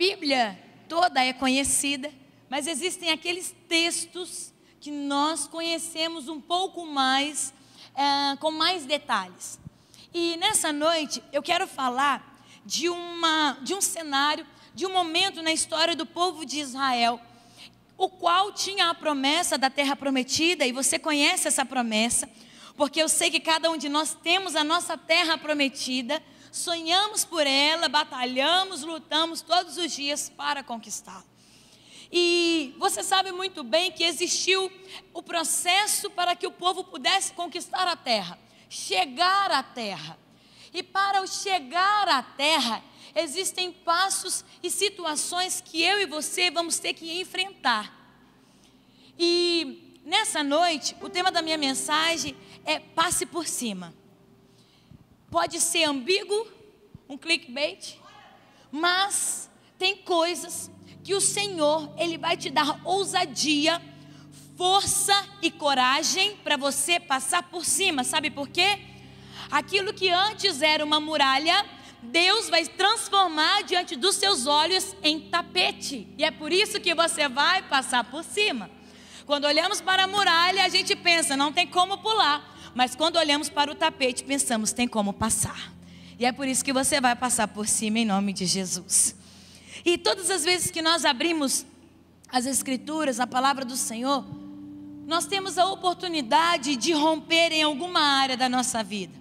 Bíblia toda é conhecida, mas existem aqueles textos que nós conhecemos um pouco mais, com mais detalhes. E nessa noite eu quero falar de um cenário, de um momento na história do povo de Israel, o qual tinha a promessa da terra prometida, e você conhece essa promessa, porque eu sei que cada um de nós temos a nossa terra prometida, sonhamos por ela, batalhamos, lutamos todos os dias para conquistá-la. E você sabe muito bem que existiu o processo para que o povo pudesse conquistar a terra, chegar à terra. E para o chegar à terra, existem passos e situações que eu e você vamos ter que enfrentar. E nessa noite, o tema da minha mensagem é passe por cima. Pode ser ambíguo, um clickbait, mas tem coisas que o Senhor, Ele vai te dar ousadia, força e coragem para você passar por cima. Sabe por quê? Aquilo que antes era uma muralha, Deus vai transformar diante dos seus olhos em tapete. E é por isso que você vai passar por cima. Quando olhamos para a muralha, a gente pensa, não tem como pular. Mas quando olhamos para o tapete, pensamos, tem como passar. E é por isso que você vai passar por cima em nome de Jesus. E todas as vezes que nós abrimos as Escrituras, a palavra do Senhor, nós temos a oportunidade de romper em alguma área da nossa vida.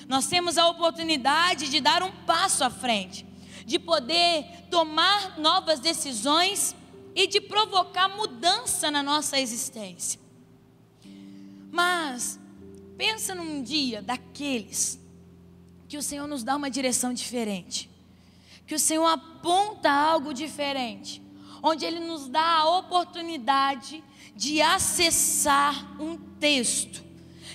Nós temos a oportunidade de dar um passo à frente, de poder tomar novas decisões e de provocar mudança na nossa existência. Mas pensa num dia daqueles que o Senhor nos dá uma direção diferente, que o Senhor aponta algo diferente, onde Ele nos dá a oportunidade de acessar um texto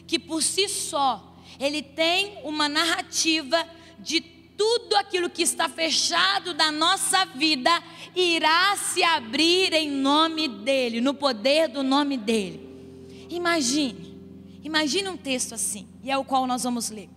que por si só ele tem uma narrativa de tudo aquilo que está fechado da nossa vida irá se abrir em nome dEle, no poder do nome dEle. Imagine um texto assim, e é o qual nós vamos ler,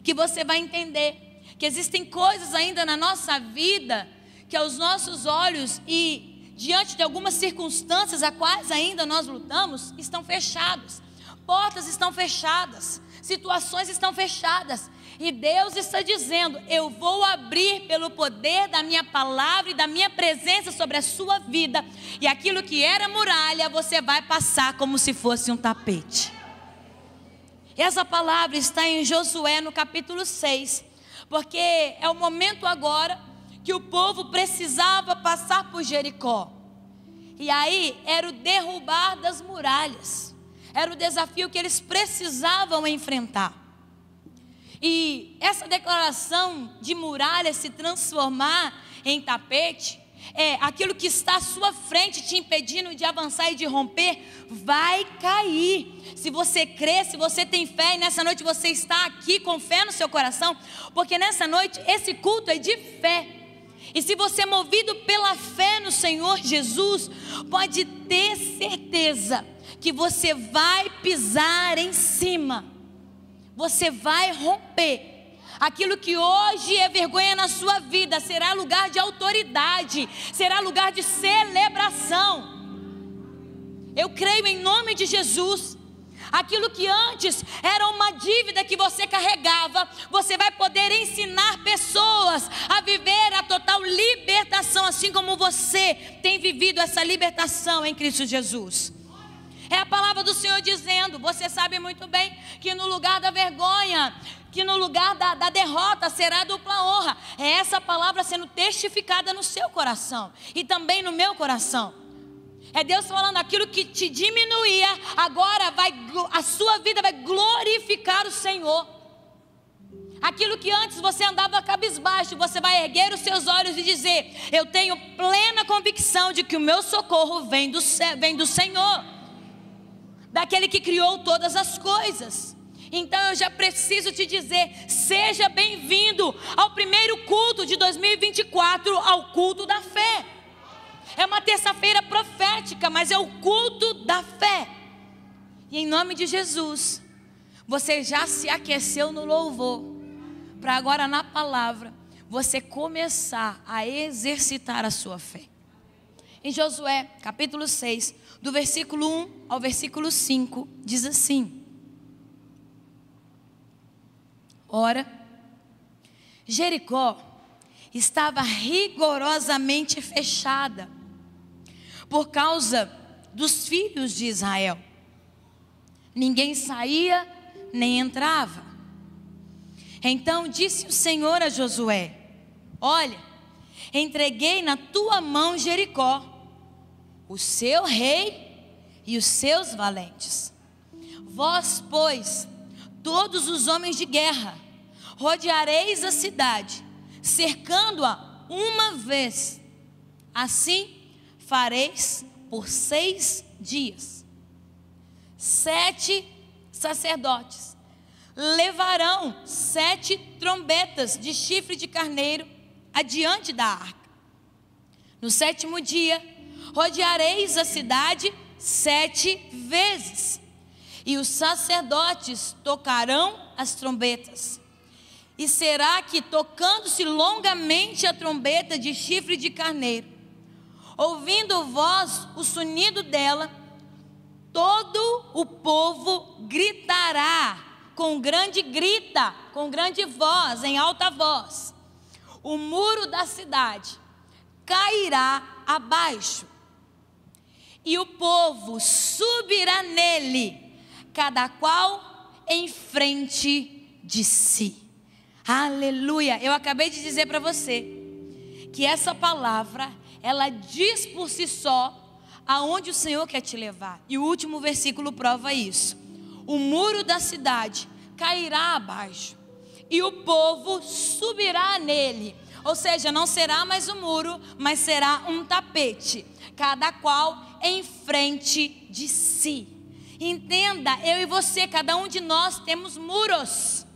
que você vai entender que existem coisas ainda na nossa vida que aos nossos olhos e diante de algumas circunstâncias a quais ainda nós lutamos, estão fechados. Portas estão fechadas, situações estão fechadas, e Deus está dizendo, eu vou abrir pelo poder da minha palavra e da minha presença sobre a sua vida, e aquilo que era muralha, você vai passar como se fosse um tapete. Essa palavra está em Josué no capítulo 6, porque é o momento agora que o povo precisava passar por Jericó, e aí era o derrubar das muralhas, era o desafio que eles precisavam enfrentar. E essa declaração de muralha se transformar em tapete, aquilo que está à sua frente te impedindo de avançar e de romper, vai cair. Se você crê, se você tem fé, e nessa noite você está aqui com fé no seu coração, porque nessa noite esse culto é de fé. E se você é movido pela fé no Senhor Jesus, pode ter certeza que você vai pisar em cima, você vai romper. Aquilo que hoje é vergonha na sua vida será lugar de autoridade, será lugar de celebração. Eu creio em nome de Jesus. Aquilo que antes era uma dívida que você carregava, você vai poder ensinar pessoas a viver a total libertação, assim como você tem vivido essa libertação em Cristo Jesus. É a palavra do Senhor dizendo, você sabe muito bem que no lugar da vergonha, que no lugar da derrota será dupla honra. É essa palavra sendo testificada no seu coração e também no meu coração. É Deus falando, aquilo que te diminuía, agora a sua vida vai glorificar o Senhor. Aquilo que antes você andava cabisbaixo, você vai erguer os seus olhos e dizer, eu tenho plena convicção de que o meu socorro vem do Senhor, daquele que criou todas as coisas. Então eu já preciso te dizer, seja bem-vindo ao primeiro culto de 2024, ao culto da fé. É uma terça-feira profética, mas é o culto da fé. E em nome de Jesus, você já se aqueceu no louvor, para agora na palavra, você começar a exercitar a sua fé. Em Josué, capítulo 6, do versículo 1 ao versículo 5, diz assim: Ora, Jericó estava rigorosamente fechada por causa dos filhos de Israel. Ninguém saía nem entrava. Então disse o Senhor a Josué: Olha, entreguei na tua mão Jericó, o seu rei e os seus valentes. Vós, pois, todos os homens de guerra, rodeareis a cidade, cercando-a uma vez. Assim fareis por 6 dias. 7 sacerdotes levarão 7 trombetas de chifre de carneiro adiante da arca. No 7º dia, rodeareis a cidade 7 vezes, e os sacerdotes tocarão as trombetas. E será que, tocando-se longamente a trombeta de chifre de carneiro, ouvindo vós o sonido dela, todo o povo gritará com grande voz, em alta voz. O muro da cidade cairá abaixo, e o povo subirá nele, cada qual em frente de si. Aleluia! Eu acabei de dizer para você que essa palavra, ela diz por si só aonde o Senhor quer te levar. E o último versículo prova isso. O muro da cidade cairá abaixo, e o povo subirá nele. Ou seja, não será mais um muro, mas será um tapete, cada qual em frente de si. Entenda, eu e você, cada um de nós temos muros.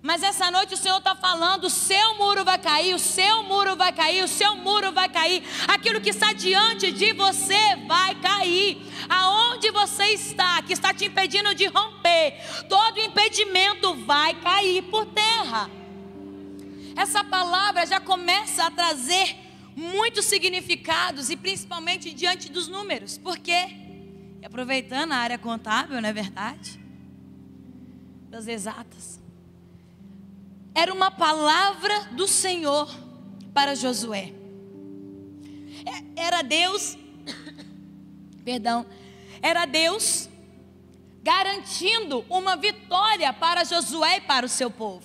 Mas essa noite o Senhor está falando: o seu muro vai cair, o seu muro vai cair, o seu muro vai cair. Aquilo que está diante de você vai cair. Aonde você está, que está te impedindo de romper, todo impedimento vai cair por terra. Essa palavra já começa a trazer muitos significados, e principalmente diante dos números. Por quê? E aproveitando a área contábil, não é verdade? Das exatas. Era uma palavra do Senhor para Josué. Era Deus, era Deus garantindo uma vitória para Josué e para o seu povo.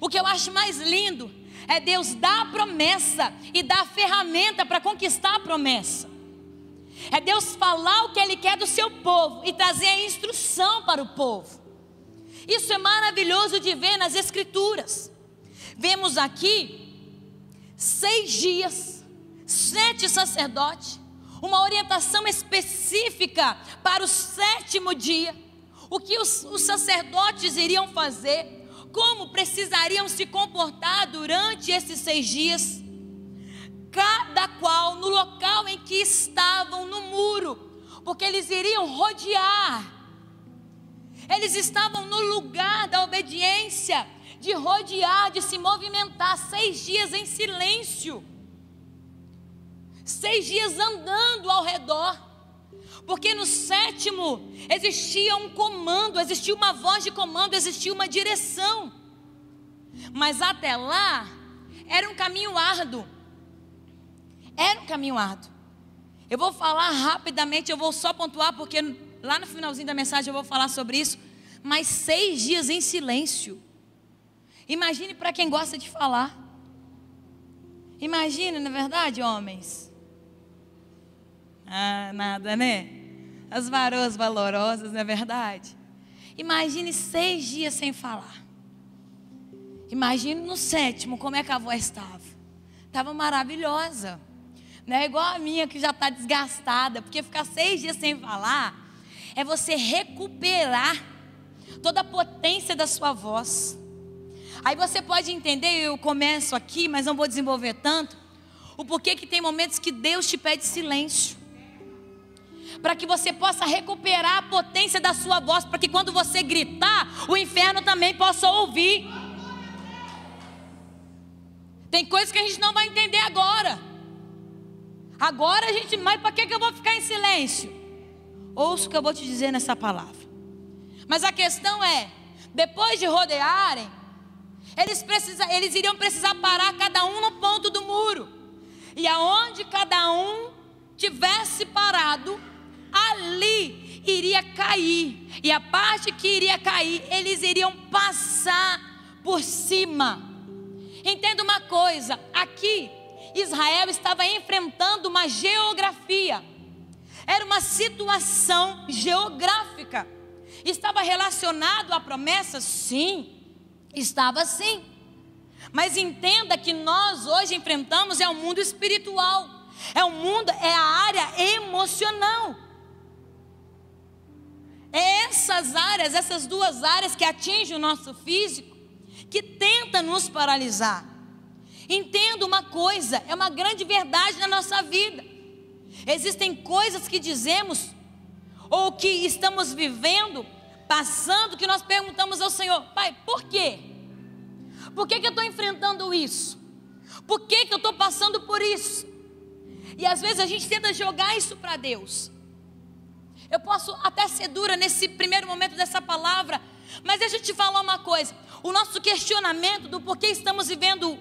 O que eu acho mais lindo é Deus dar a promessa e dar a ferramenta para conquistar a promessa. É Deus falar o que Ele quer do seu povo e trazer a instrução para o povo. Isso é maravilhoso de ver nas Escrituras. Vemos aqui 6 dias, 7 sacerdotes, uma orientação específica para o 7º dia. O que os sacerdotes iriam fazer, como precisariam se comportar durante esses 6 dias, cada qual no local em que estavam no muro, porque eles iriam rodear. Eles estavam no lugar da obediência, de rodear, de se movimentar 6 dias em silêncio, 6 dias andando ao redor, porque no 7º existia um comando, existia uma voz de comando, existia uma direção, mas até lá era um caminho árduo. Eu vou falar rapidamente, eu vou só pontuar, porque lá no finalzinho da mensagem eu vou falar sobre isso. Mas 6 dias em silêncio. Imagine para quem gosta de falar. Imagine, não é verdade, homens? Ah, nada, né? As varoas valorosas, não é verdade? Imagine 6 dias sem falar. Imagine no 7º como é que a voz estava. Estava maravilhosa. Não é igual a minha, que já está desgastada. Porque ficar 6 dias sem falar é você recuperar toda a potência da sua voz. Aí você pode entender, eu começo aqui, mas não vou desenvolver tanto, o porquê que tem momentos que Deus te pede silêncio, para que você possa recuperar a potência da sua voz, para que quando você gritar, o inferno também possa ouvir. Tem coisas que a gente não vai entender agora. Agora a gente, mas para que eu vou ficar em silêncio? Ouça o que eu vou te dizer nessa palavra. Mas a questão é, depois de rodearem, eles iriam precisar parar cada um no ponto do muro. E aonde cada um tivesse parado, ali iria cair. E a parte que iria cair, eles iriam passar por cima. Entenda uma coisa, aqui Israel estava enfrentando uma geografia. Era uma situação geográfica. Estava relacionado à promessa? Sim, estava sim. Mas entenda que nós hoje enfrentamos é o mundo espiritual. É a área emocional. É essas duas áreas que atingem o nosso físico, que tenta nos paralisar. Entenda uma coisa, é uma grande verdade na nossa vida. Existem coisas que dizemos, ou que estamos vivendo, passando, que nós perguntamos ao Senhor: Pai, por quê? Por que eu estou enfrentando isso? Por que eu estou passando por isso? E às vezes a gente tenta jogar isso para Deus. Eu posso até ser dura nesse primeiro momento dessa palavra, mas deixa eu te falar uma coisa. O nosso questionamento do porquê estamos vivendo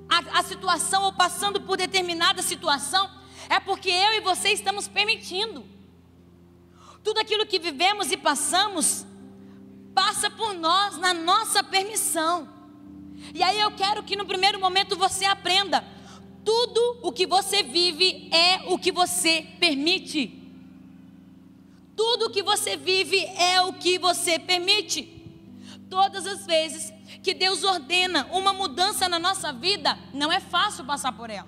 a situação ou passando por determinada situação, é porque eu e você estamos permitindo. Tudo aquilo que vivemos e passamos, passa por nós, na nossa permissão. E aí eu quero que no primeiro momento você aprenda: tudo o que você vive é o que você permite. Tudo o que você vive é o que você permite. Todas as vezes que Deus ordena uma mudança na nossa vida, não é fácil passar por ela.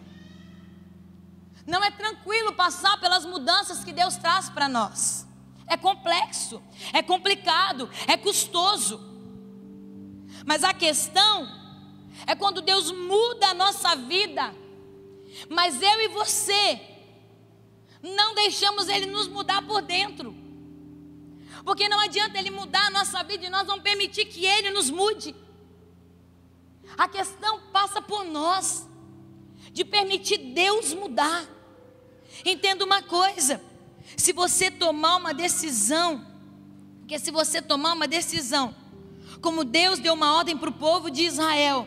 Não é tranquilo passar pelas mudanças que Deus traz para nós. É complexo, é complicado, é custoso. Mas a questão é quando Deus muda a nossa vida, mas eu e você não deixamos Ele nos mudar por dentro. Porque não adianta Ele mudar a nossa vida e nós não permitir que Ele nos mude. A questão passa por nós, de permitir Deus mudar. Entenda uma coisa: se você tomar uma decisão, porque se você tomar uma decisão, como Deus deu uma ordem para o povo de Israel,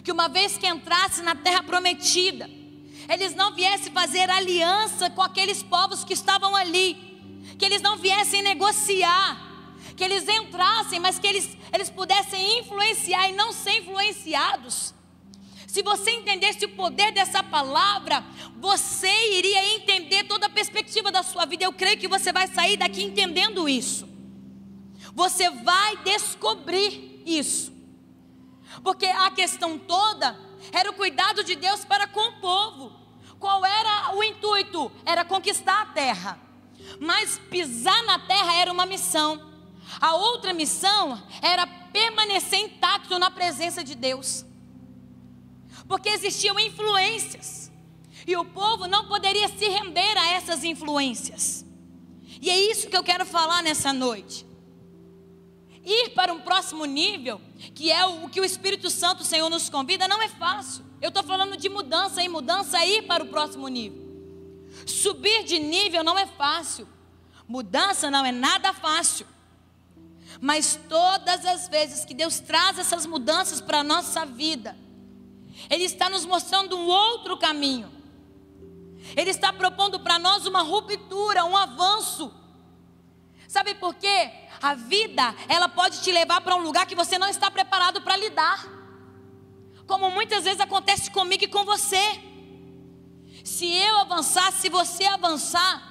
que uma vez que entrasse na terra prometida, eles não viessem fazer aliança com aqueles povos que estavam ali, que eles não viessem negociar, que eles entrassem, mas que eles pudessem influenciar e não ser influenciados. Se você entendesse o poder dessa palavra, você iria entender toda a perspectiva da sua vida. Eu creio que você vai sair daqui entendendo isso. Você vai descobrir isso. Porque a questão toda era o cuidado de Deus para com o povo. Qual era o intuito? Era conquistar a terra. Mas pisar na terra era uma missão. A outra missão era permanecer intacto na presença de Deus. Porque existiam influências, e o povo não poderia se render a essas influências. E é isso que eu quero falar nessa noite. Ir para um próximo nível, que é o que o Espírito Santo, o Senhor, nos convida, não é fácil. Eu estou falando de mudança, e mudança é ir para o próximo nível. Subir de nível não é fácil. Mudança não é nada fácil. Mas todas as vezes que Deus traz essas mudanças para a nossa vida, Ele está nos mostrando um outro caminho. Ele está propondo para nós uma ruptura, um avanço. Sabe por quê? A vida, ela pode te levar para um lugar que você não está preparado para lidar. Como muitas vezes acontece comigo e com você. Se eu avançar, se você avançar,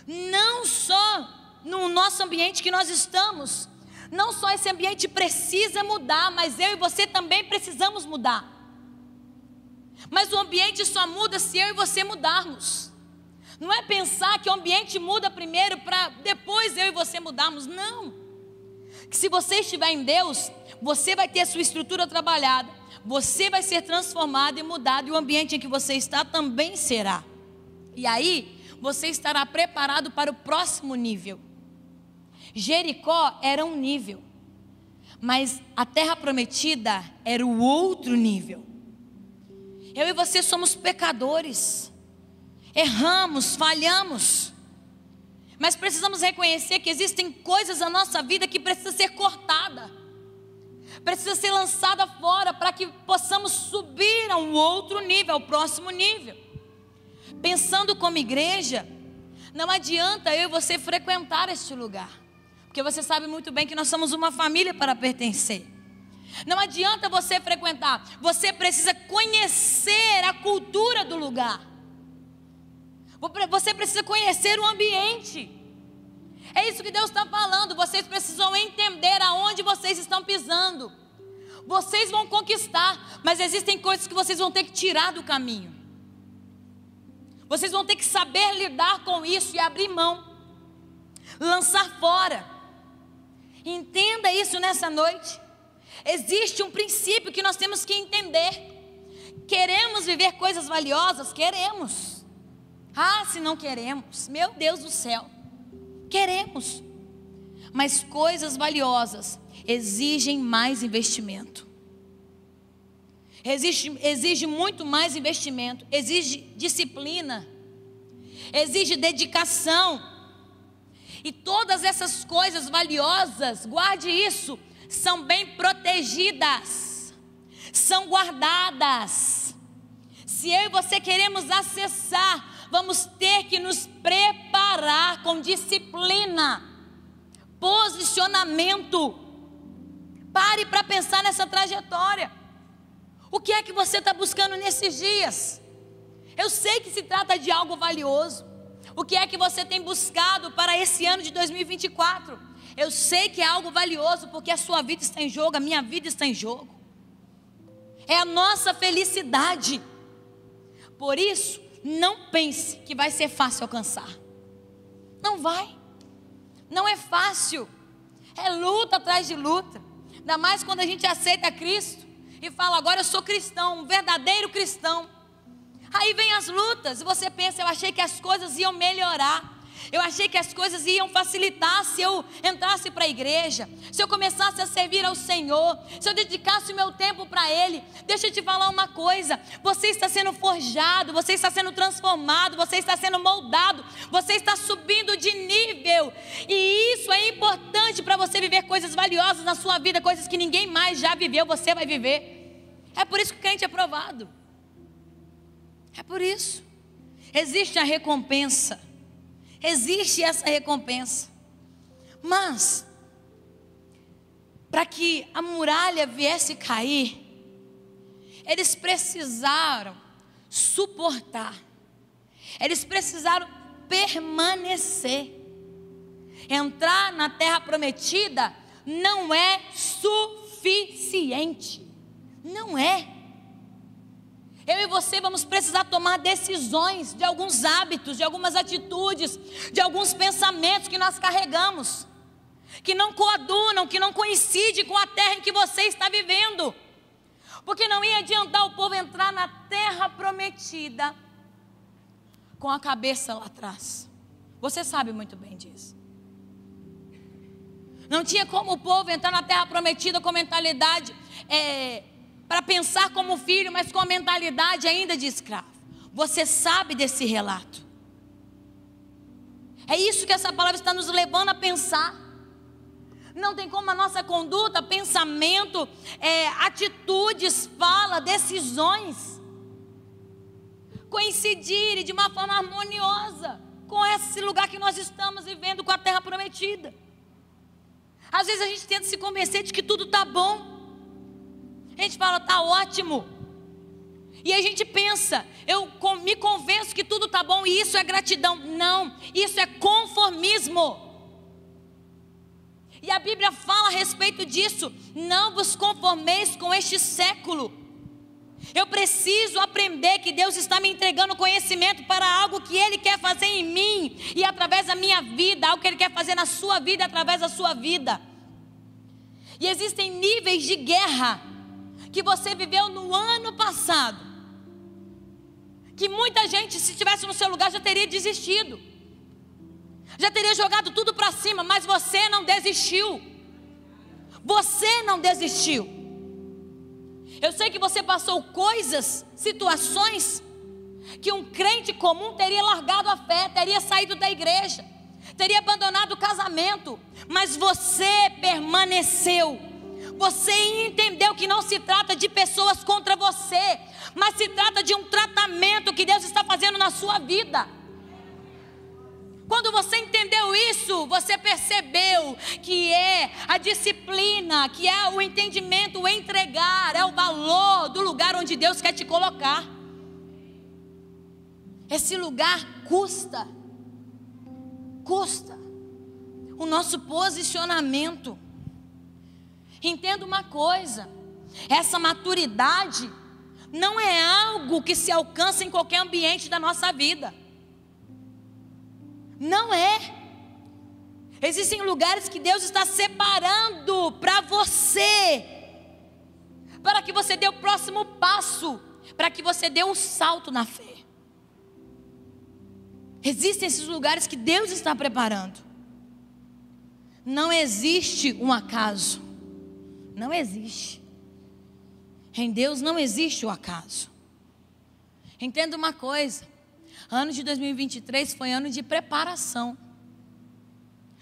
não só no nosso ambiente que nós estamos, não só esse ambiente precisa mudar, mas eu e você também precisamos mudar. Mas o ambiente só muda se eu e você mudarmos. Não é pensar que o ambiente muda primeiro para depois eu e você mudarmos. Não. Que se você estiver em Deus, você vai ter a sua estrutura trabalhada, você vai ser transformado e mudado, e o ambiente em que você está também será. E aí, você estará preparado para o próximo nível. Jericó era um nível, mas a terra prometida era o outro nível. Eu e você somos pecadores, erramos, falhamos, mas precisamos reconhecer que existem coisas na nossa vida que precisam ser cortadas, precisa ser lançada fora para que possamos subir a um outro nível, ao próximo nível. Pensando como igreja, não adianta eu e você frequentar este lugar, porque você sabe muito bem que nós somos uma família para pertencer. Não adianta você frequentar, você precisa conhecer a cultura do lugar. Você precisa conhecer o ambiente. É isso que Deus está falando. Vocês precisam entender aonde vocês estão pisando. Vocês vão conquistar, mas existem coisas que vocês vão ter que tirar do caminho. Vocês vão ter que saber lidar com isso e abrir mão, lançar fora. Entenda isso nessa noite. Existe um princípio que nós temos que entender. Queremos viver coisas valiosas? Queremos. Ah, se não queremos, meu Deus do céu, queremos. Mas coisas valiosas exigem mais investimento. Exige muito mais investimento. Exige disciplina. Exige dedicação. E todas essas coisas valiosas, guarde isso, são bem protegidas, são guardadas. Se eu e você queremos acessar, vamos ter que nos preparar com disciplina, posicionamento. Pare para pensar nessa trajetória. O que é que você está buscando nesses dias? Eu sei que se trata de algo valioso. O que é que você tem buscado para esse ano de 2024? Eu sei que é algo valioso, porque a sua vida está em jogo, a minha vida está em jogo. É a nossa felicidade. Por isso, não pense que vai ser fácil alcançar. Não vai. Não é fácil. É luta atrás de luta. Ainda mais quando a gente aceita Cristo e fala, agora eu sou cristão, um verdadeiro cristão. Aí vem as lutas e você pensa, eu achei que as coisas iam melhorar. Eu achei que as coisas iam facilitar se eu entrasse para a igreja, se eu começasse a servir ao Senhor, se eu dedicasse o meu tempo para Ele. Deixa eu te falar uma coisa, você está sendo forjado, você está sendo transformado, você está sendo moldado, você está subindo de nível. E isso é importante para você viver coisas valiosas na sua vida, coisas que ninguém mais já viveu, você vai viver. É por isso que o crente é provado. É por isso. Existe a recompensa. Existe essa recompensa. Mas, para que a muralha viesse cair, eles precisaram suportar. Eles precisaram permanecer. Entrar na terra prometida não é suficiente. Não é. Eu e você vamos precisar tomar decisões de alguns hábitos, de algumas atitudes, de alguns pensamentos que nós carregamos, que não coadunam, que não coincidem com a terra em que você está vivendo. Porque não ia adiantar o povo entrar na terra prometida com a cabeça lá atrás. Você sabe muito bem disso. Não tinha como o povo entrar na terra prometida com mentalidade para pensar como filho, mas com a mentalidade ainda de escravo. Você sabe desse relato. É isso que essa palavra está nos levando a pensar. Não tem como a nossa conduta, pensamento, atitudes, fala, decisões coincidirem de uma forma harmoniosa com esse lugar que nós estamos vivendo, com a terra prometida. Às vezes a gente tenta se convencer de que tudo está bom. A gente fala, está ótimo. E a gente pensa, eu me convenço que tudo está bom e isso é gratidão. Não, isso é conformismo. E a Bíblia fala a respeito disso. Não vos conformeis com este século. Eu preciso aprender que Deus está me entregando conhecimento para algo que Ele quer fazer em mim e através da minha vida, algo que Ele quer fazer na sua vida, através da sua vida. E existem níveis de guerra que você viveu no ano passado, que muita gente, se estivesse no seu lugar, já teria desistido, já teria jogado tudo para cima, mas você não desistiu. Você não desistiu. Eu sei que você passou coisas, situações, que um crente comum teria largado a fé, teria saído da igreja, teria abandonado o casamento, mas você permaneceu. Você entendeu que não se trata de pessoas contra você, mas se trata de um tratamento que Deus está fazendo na sua vida. Quando você entendeu isso, você percebeu que é a disciplina, que é o entendimento, o entregar, é o valor do lugar onde Deus quer te colocar. Esse lugar custa o nosso posicionamento. Entenda uma coisa, essa maturidade não é algo que se alcança em qualquer ambiente da nossa vida. Não é. Existem lugares que Deus está separando para você, para que você dê o próximo passo, para que você dê um salto na fé. Existem esses lugares que Deus está preparando. Não existe um acaso. Não existe. Em Deus não existe o acaso. Entenda uma coisa. Ano de 2023 foi ano de preparação.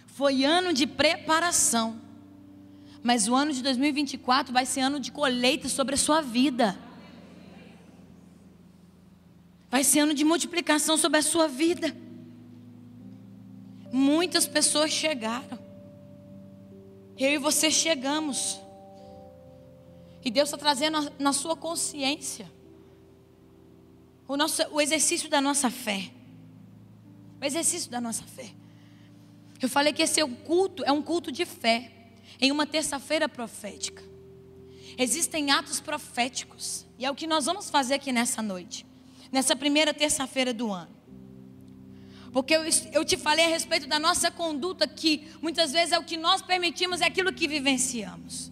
Foi ano de preparação. Mas o ano de 2024 vai ser ano de colheita sobre a sua vida. Vai ser ano de multiplicação sobre a sua vida. Muitas pessoas chegaram. Eu e você chegamos. E Deus está trazendo na sua consciência o exercício da nossa fé. O exercício da nossa fé. Eu falei que esse é um culto de fé. Em uma terça-feira profética. Existem atos proféticos. E é o que nós vamos fazer aqui nessa noite. Nessa primeira terça-feira do ano. Porque eu te falei a respeito da nossa conduta, que muitas vezes é o que nós permitimos, é aquilo que vivenciamos.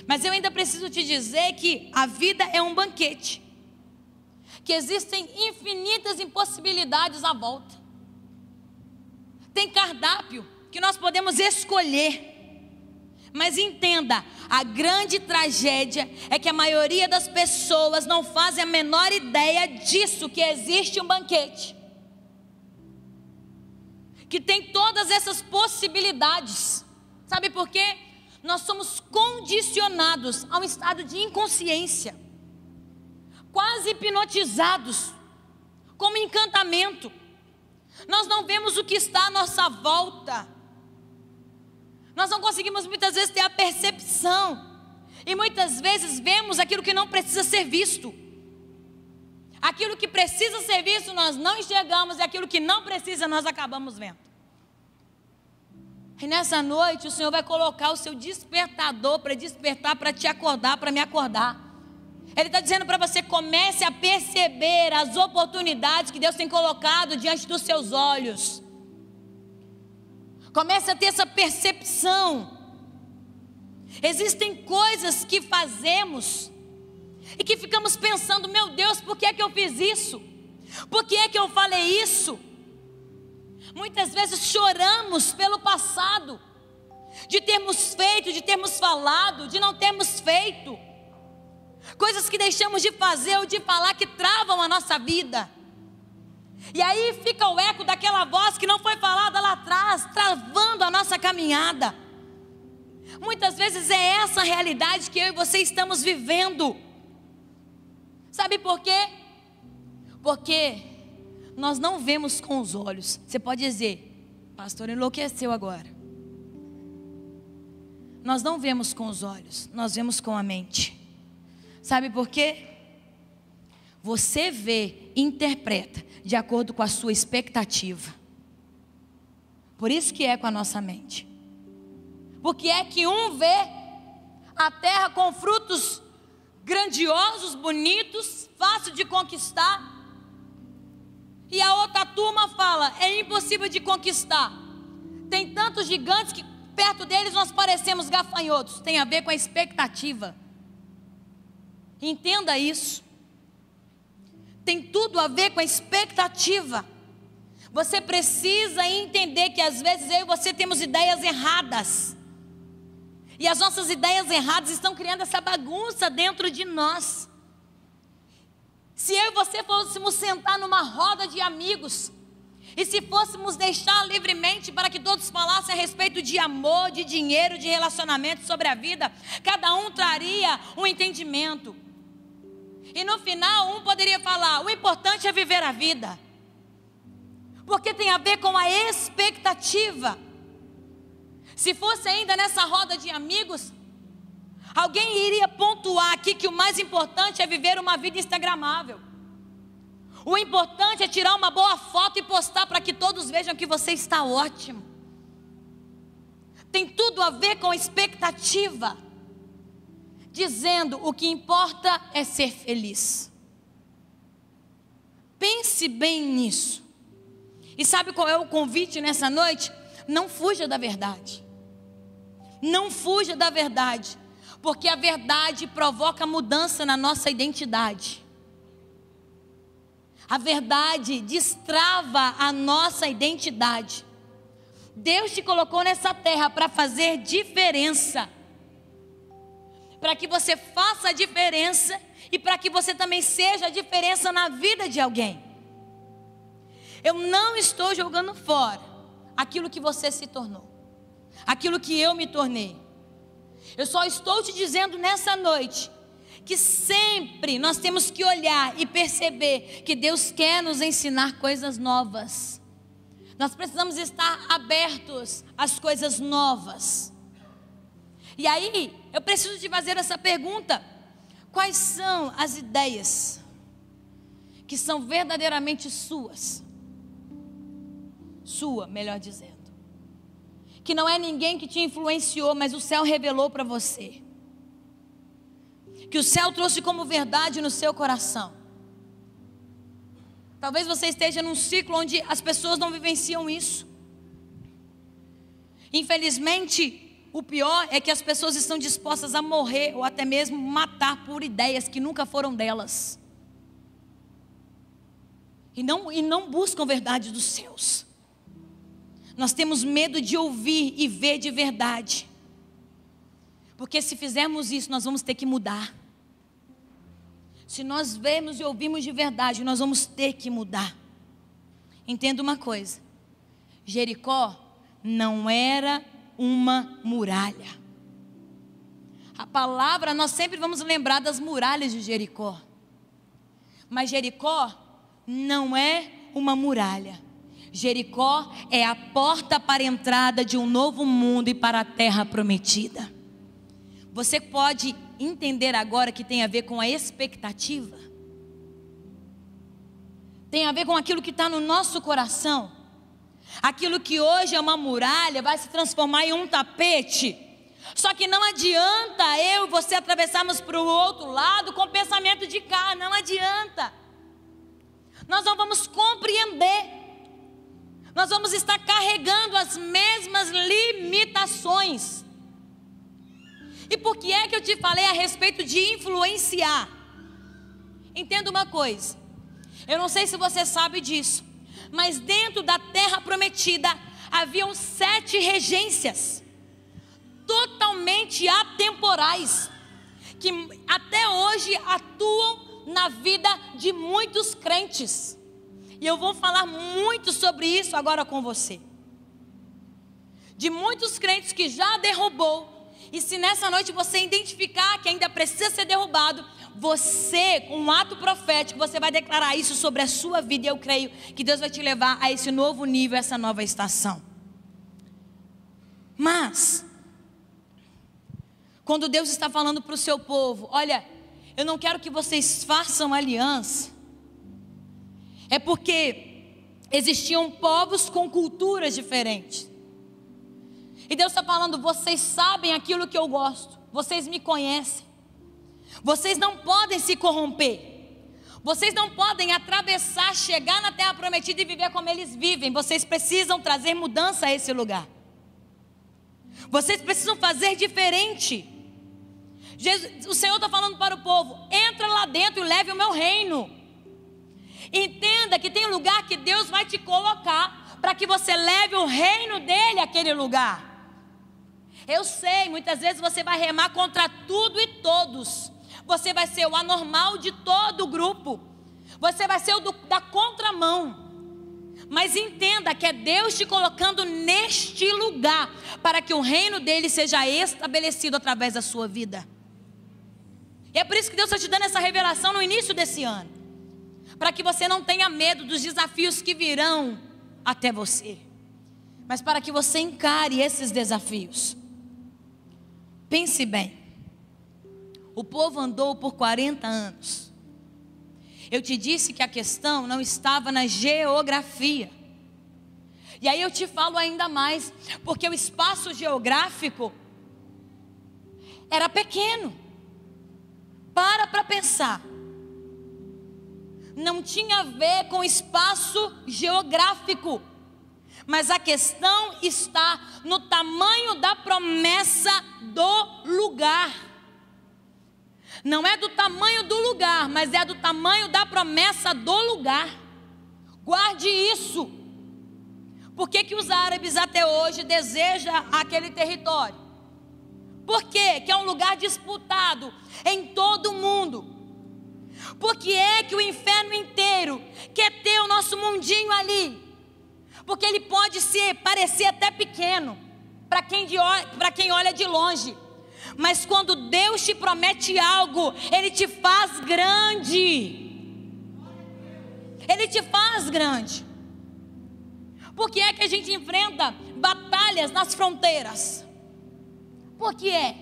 Mas eu ainda preciso te dizer que a vida é um banquete. Que existem infinitas impossibilidades à volta. Tem cardápio que nós podemos escolher. Mas entenda, a grande tragédia é que a maioria das pessoas não fazem a menor ideia disso, que existe um banquete. Que tem todas essas possibilidades. Sabe por quê? Nós somos condicionados a um estado de inconsciência. Quase hipnotizados, como encantamento. Nós não vemos o que está à nossa volta. Nós não conseguimos muitas vezes ter a percepção. E muitas vezes vemos aquilo que não precisa ser visto. Aquilo que precisa ser visto nós não enxergamos, e aquilo que não precisa nós acabamos vendo. E nessa noite o Senhor vai colocar o seu despertador para despertar, para te acordar, para me acordar. Ele está dizendo para você: comece a perceber as oportunidades que Deus tem colocado diante dos seus olhos. Comece a ter essa percepção. Existem coisas que fazemos e que ficamos pensando: meu Deus, por que é que eu fiz isso? Por que é que eu falei isso? Muitas vezes choramos pelo passado, de termos feito, de termos falado, de não termos feito. Coisas que deixamos de fazer ou de falar que travam a nossa vida. E aí fica o eco daquela voz que não foi falada lá atrás, travando a nossa caminhada. Muitas vezes é essa a realidade que eu e você estamos vivendo. Sabe por quê? Porque nós não vemos com os olhos. Você pode dizer: pastor, enlouqueceu agora. Nós não vemos com os olhos, nós vemos com a mente. Sabe por quê? Você vê, interpreta de acordo com a sua expectativa. Por isso que é com a nossa mente. Porque é que um vê a terra com frutos grandiosos, bonitos, fácil de conquistar, e a outra turma fala: é impossível de conquistar. Tem tantos gigantes que perto deles nós parecemos gafanhotos. Tem a ver com a expectativa. Entenda isso. Tem tudo a ver com a expectativa. Você precisa entender que às vezes eu e você temos ideias erradas. E as nossas ideias erradas estão criando essa bagunça dentro de nós. Se eu e você fôssemos sentar numa roda de amigos, e se fôssemos deixar livremente para que todos falassem a respeito de amor, de dinheiro, de relacionamento, sobre a vida, cada um traria um entendimento. E no final, um poderia falar: o importante é viver a vida. Porque tem a ver com a expectativa. Se fosse ainda nessa roda de amigos, alguém iria pontuar aqui que o mais importante é viver uma vida instagramável. O importante é tirar uma boa foto e postar para que todos vejam que você está ótimo. Tem tudo a ver com expectativa. Dizendo: o que importa é ser feliz. Pense bem nisso. E sabe qual é o convite nessa noite? Não fuja da verdade. Não fuja da verdade. Porque a verdade provoca mudança na nossa identidade. A verdade destrava a nossa identidade. Deus te colocou nessa terra para fazer diferença. Para que você faça a diferença e para que você também seja a diferença na vida de alguém. Eu não estou jogando fora aquilo que você se tornou, aquilo que eu me tornei. Eu só estou te dizendo nessa noite que sempre nós temos que olhar e perceber que Deus quer nos ensinar coisas novas. Nós precisamos estar abertos às coisas novas. E aí, eu preciso te fazer essa pergunta: quais são as ideias que são verdadeiramente suas? Sua, melhor dizendo. Que não é ninguém que te influenciou, mas o céu revelou para você. Que o céu trouxe como verdade no seu coração. Talvez você esteja num ciclo onde as pessoas não vivenciam isso. Infelizmente, o pior é que as pessoas estão dispostas a morrer ou até mesmo matar por ideias que nunca foram delas. E não buscam verdade dos céus. Nós temos medo de ouvir e ver de verdade. Porque se fizermos isso, nós vamos ter que mudar. Se nós vemos e ouvimos de verdade, nós vamos ter que mudar. Entenda uma coisa: Jericó não era uma muralha. A palavra, nós sempre vamos lembrar das muralhas de Jericó. Mas Jericó não é uma muralha. Jericó é a porta para a entrada de um novo mundo e para a terra prometida. Você pode entender agora que tem a ver com a expectativa? Tem a ver com aquilo que está no nosso coração. Aquilo que hoje é uma muralha vai se transformar em um tapete. Só que não adianta eu e você atravessarmos para o outro lado com o pensamento de cá. Não adianta. Nós não vamos compreender. Nós vamos estar carregando as mesmas limitações. E por que é que eu te falei a respeito de influenciar? Entenda uma coisa. Eu não sei se você sabe disso, mas dentro da terra prometida haviam 7 regências totalmente atemporais, que até hoje atuam na vida de muitos crentes. E eu vou falar muito sobre isso agora com você. De muitos crentes que já derrubou. E se nessa noite você identificar que ainda precisa ser derrubado, você, com um ato profético, você vai declarar isso sobre a sua vida. E eu creio que Deus vai te levar a esse novo nível, essa nova estação. Mas, quando Deus está falando para o seu povo: olha, eu não quero que vocês façam aliança, é porque existiam povos com culturas diferentes. E Deus está falando: vocês sabem aquilo que eu gosto, vocês me conhecem. Vocês não podem se corromper. Vocês não podem atravessar, chegar na terra prometida e viver como eles vivem. Vocês precisam trazer mudança a esse lugar. Vocês precisam fazer diferente. O Senhor está falando para o povo: entra lá dentro e leve o meu reino. Entenda que tem lugar que Deus vai te colocar para que você leve o reino dele àquele lugar. Eu sei, muitas vezes você vai remar contra tudo e todos. Você vai ser o anormal de todo o grupo. Você vai ser o da contramão. Mas entenda que é Deus te colocando neste lugar para que o reino dele seja estabelecido através da sua vida. E é por isso que Deus está te dando essa revelação no início desse ano, para que você não tenha medo dos desafios que virão até você, mas para que você encare esses desafios. Pense bem, o povo andou por 40 anos. Eu te disse que a questão não estava na geografia. E aí eu te falo ainda mais, porque o espaço geográfico era pequeno. Para pensar. Não tinha a ver com espaço geográfico, mas a questão está no tamanho da promessa do lugar. Não é do tamanho do lugar, mas é do tamanho da promessa do lugar. Guarde isso. Por que os árabes até hoje desejam aquele território? Por quê? Que é um lugar disputado em todo o mundo. Porque é que o inferno inteiro quer ter o nosso mundinho ali. Porque ele pode parecer até pequeno para quem olha de longe. Mas quando Deus te promete algo, Ele te faz grande. Ele te faz grande. Por que é que a gente enfrenta batalhas nas fronteiras? Por que é?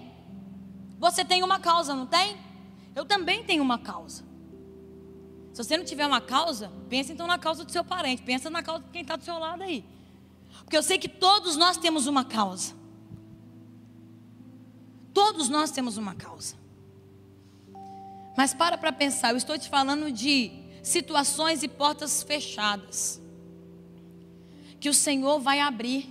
Você tem uma causa, não tem? Eu também tenho uma causa. Se você não tiver uma causa, pensa então na causa do seu parente. Pensa na causa de quem está do seu lado aí. Porque eu sei que todos nós temos uma causa. Todos nós temos uma causa. Mas para pensar, eu estou te falando de situações e portas fechadas que o Senhor vai abrir.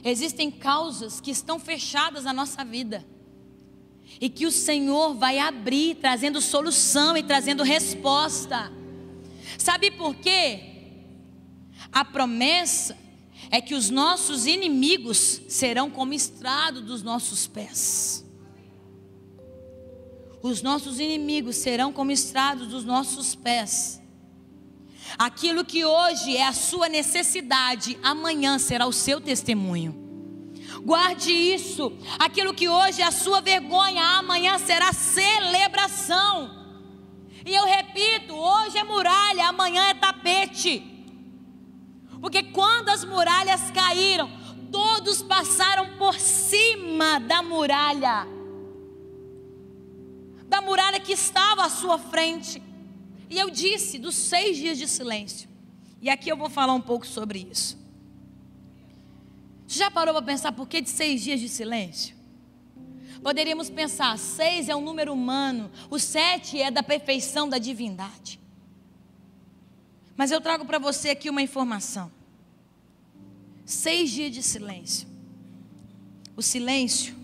Existem causas que estão fechadas na nossa vida e que o Senhor vai abrir, trazendo solução e trazendo resposta. Sabe por quê? A promessa é que os nossos inimigos serão como estrado dos nossos pés. Os nossos inimigos serão como estrado dos nossos pés. Aquilo que hoje é a sua necessidade, amanhã será o seu testemunho. Guarde isso. Aquilo que hoje é a sua vergonha, amanhã será celebração. E eu repito, hoje é muralha, amanhã é tapete. Porque quando as muralhas caíram, todos passaram por cima da muralha que estava à sua frente. E eu disse dos 6 dias de silêncio. E aqui eu vou falar um pouco sobre isso. Você já parou para pensar por que de 6 dias de silêncio? Poderíamos pensar, 6 é um número humano, o 7 é da perfeição da divindade. Mas eu trago para você aqui uma informação. 6 dias de silêncio. O silêncio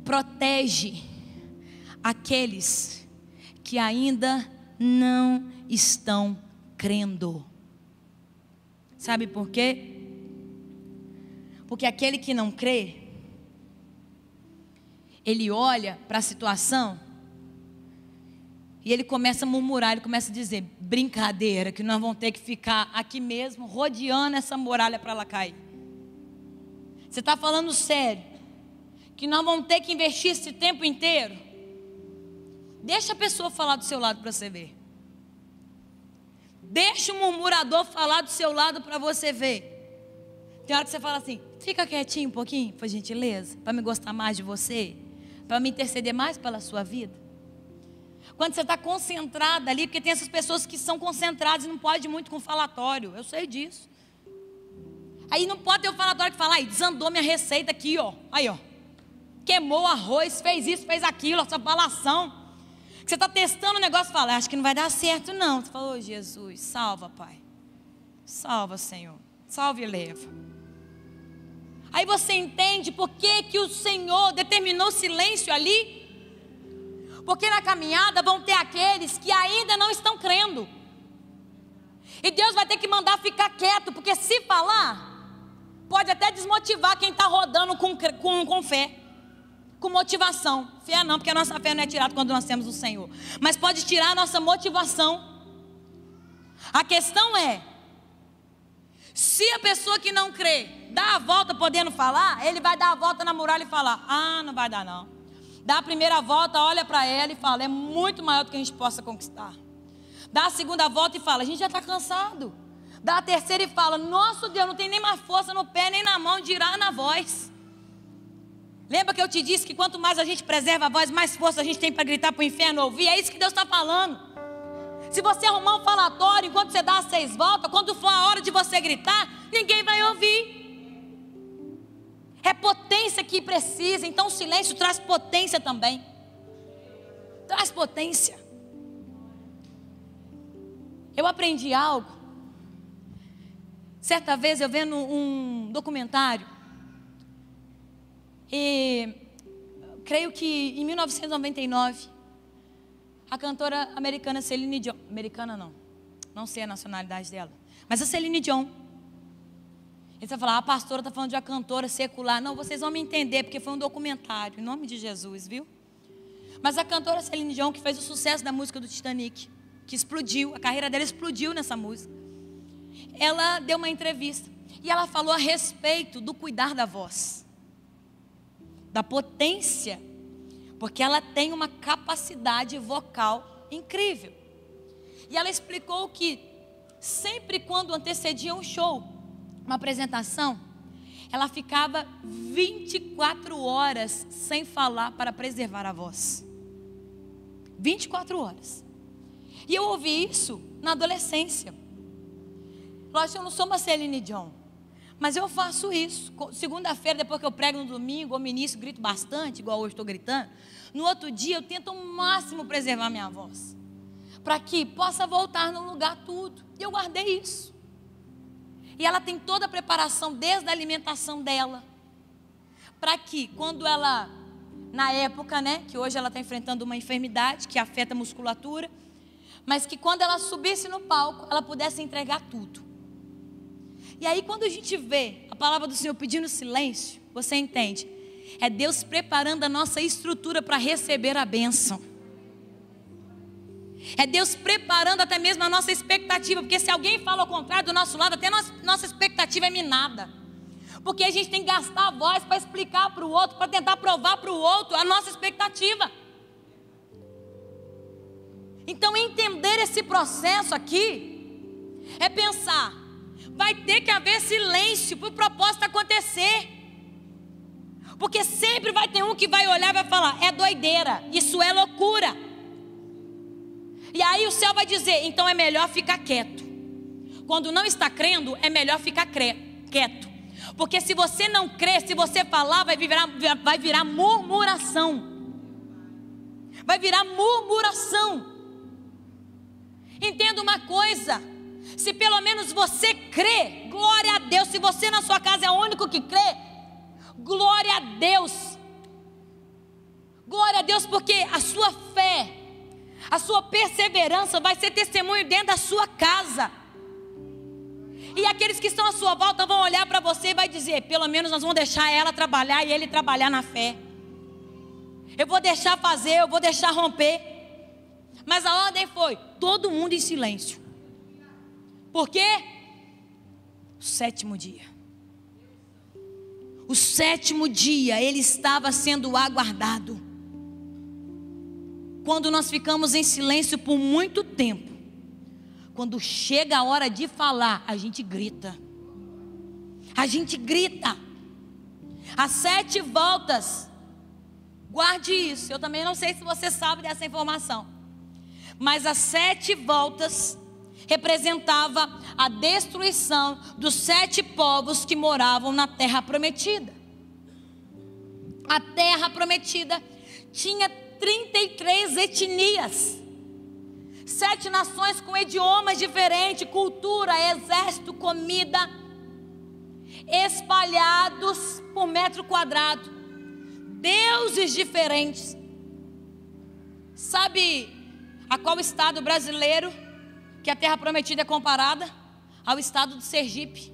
protege aqueles que ainda não estão crendo. Sabe por quê? Porque aquele que não crê, ele olha para a situação e ele começa a murmurar, ele começa a dizer, brincadeira, que nós vamos ter que ficar aqui mesmo, rodeando essa muralha para ela cair. Você está falando sério? Que nós vamos ter que investir esse tempo inteiro? Deixa a pessoa falar do seu lado para você ver. Deixa o murmurador falar do seu lado para você ver. Tem hora que você fala assim, fica quietinho um pouquinho, por gentileza, para me gostar mais de você, para me interceder mais pela sua vida. Quando você está concentrada ali, porque tem essas pessoas que são concentradas e não pode muito com falatório, eu sei disso. Aí não pode ter o falatório que fala, aí desandou minha receita aqui, ó, aí ó, queimou o arroz, fez isso, fez aquilo, essa falação. Você está testando o negócio e fala, acho que não vai dar certo não. Você fala, ô Jesus, salva Pai, salva Senhor, salve e leva. Aí você entende por que o Senhor determinou silêncio ali? Porque na caminhada vão ter aqueles que ainda não estão crendo. E Deus vai ter que mandar ficar quieto, porque se falar, Pode até desmotivar quem está rodando com fé, com motivação. Fé não, porque a nossa fé não é tirada quando nós temos o Senhor. Mas pode tirar a nossa motivação. A questão é, se a pessoa que não crê dá a volta podendo falar, ele vai dar a volta na muralha e falar: ah, não vai dar não. Dá a primeira volta, olha para ela e fala: é muito maior do que a gente possa conquistar. Dá a segunda volta e fala: a gente já está cansado. Dá a terceira e fala: nosso Deus, não tem nem mais força no pé nem na mão, dirá na voz. Lembra que eu te disse que quanto mais a gente preserva a voz, mais força a gente tem para gritar para o inferno ouvir? É isso que Deus está falando. Se você arrumar um falatório enquanto você dá as 6 voltas, quando for a hora de você gritar, ninguém vai ouvir. É potência que precisa. Então o silêncio traz potência também. Traz potência. Eu aprendi algo. Certa vez eu vendo um documentário, e creio que em 1999, a cantora americana Celine Dion, americana não sei a nacionalidade dela, mas a Celine Dion, você vai falar: a pastora está falando de uma cantora secular. Não, vocês vão me entender, porque foi um documentário, em nome de Jesus, viu? Mas a cantora Celine Dion, que fez o sucesso da música do Titanic, que explodiu, a carreira dela explodiu nessa música, ela deu uma entrevista e ela falou a respeito do cuidar da voz, da potência, porque ela tem uma capacidade vocal incrível. E ela explicou que sempre quando antecedia um show, uma apresentação, ela ficava 24 horas sem falar para preservar a voz. 24 horas. E eu ouvi isso na adolescência. Lógico, eu não sou uma Celine Dion, mas eu faço isso. Segunda-feira, depois que eu prego no domingo, ou ministro, grito bastante, igual hoje estou gritando. No outro dia, eu tento ao máximo preservar minha voz, para que possa voltar no lugar tudo. E eu guardei isso. E ela tem toda a preparação, desde a alimentação dela, para que quando ela, na época, que hoje ela está enfrentando uma enfermidade que afeta a musculatura, mas que quando ela subisse no palco, ela pudesse entregar tudo. E aí quando a gente vê a palavra do Senhor pedindo silêncio, você entende? É Deus preparando a nossa estrutura para receber a bênção. É Deus preparando até mesmo a nossa expectativa, porque se alguém fala ao contrário do nosso lado, até nossa expectativa é minada. Porque a gente tem que gastar a voz para explicar para o outro, para tentar provar para o outro a nossa expectativa. Então entender esse processo aqui é pensar: vai ter que haver silêncio para o propósito acontecer. Porque sempre vai ter um que vai olhar e vai falar: é doideira, isso é loucura. E aí o céu vai dizer: então é melhor ficar quieto. Quando não está crendo, é melhor ficar quieto. Porque se você não crê, se você falar, vai virar murmuração. Vai virar murmuração. Entenda uma coisa: se pelo menos você crê, glória a Deus. Se você na sua casa é o único que crê, glória a Deus. Glória a Deus, porque a sua fé, a sua perseverança vai ser testemunho dentro da sua casa. E aqueles que estão à sua volta vão olhar para você e vai dizer: pelo menos nós vamos deixar ela trabalhar e ele trabalhar na fé. Eu vou deixar fazer, eu vou deixar romper. Mas a ordem foi: todo mundo em silêncio. Por quê? O 7º dia. O 7º dia ele estava sendo aguardado. Quando nós ficamos em silêncio por muito tempo, quando chega a hora de falar, a gente grita. A gente grita. As 7 voltas, guarde isso. Eu também não sei se você sabe dessa informação, mas as 7 voltas representava a destruição dos 7 povos que moravam na terra prometida. A terra prometida tinha 33 etnias, 7 nações com idiomas diferentes, cultura, exército, comida, espalhados por metro quadrado, deuses diferentes. Sabe a qual estado brasileiro que a terra prometida é comparada? Ao estado do Sergipe.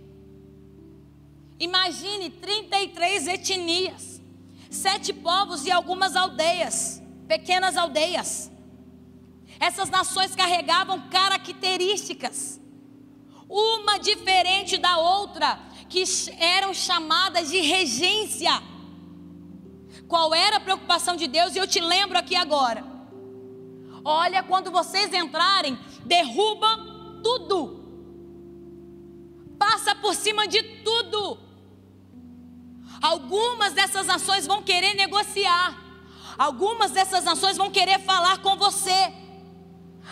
Imagine 33 etnias, 7 povos e algumas aldeias, pequenas aldeias. Essas nações carregavam características, uma diferente da outra, que eram chamadas de regência. Qual era a preocupação de Deus? E eu te lembro aqui agora. Olha, quando vocês entrarem, derruba tudo, passa por cima de tudo. Algumas dessas nações vão querer negociar, algumas dessas nações vão querer falar com você,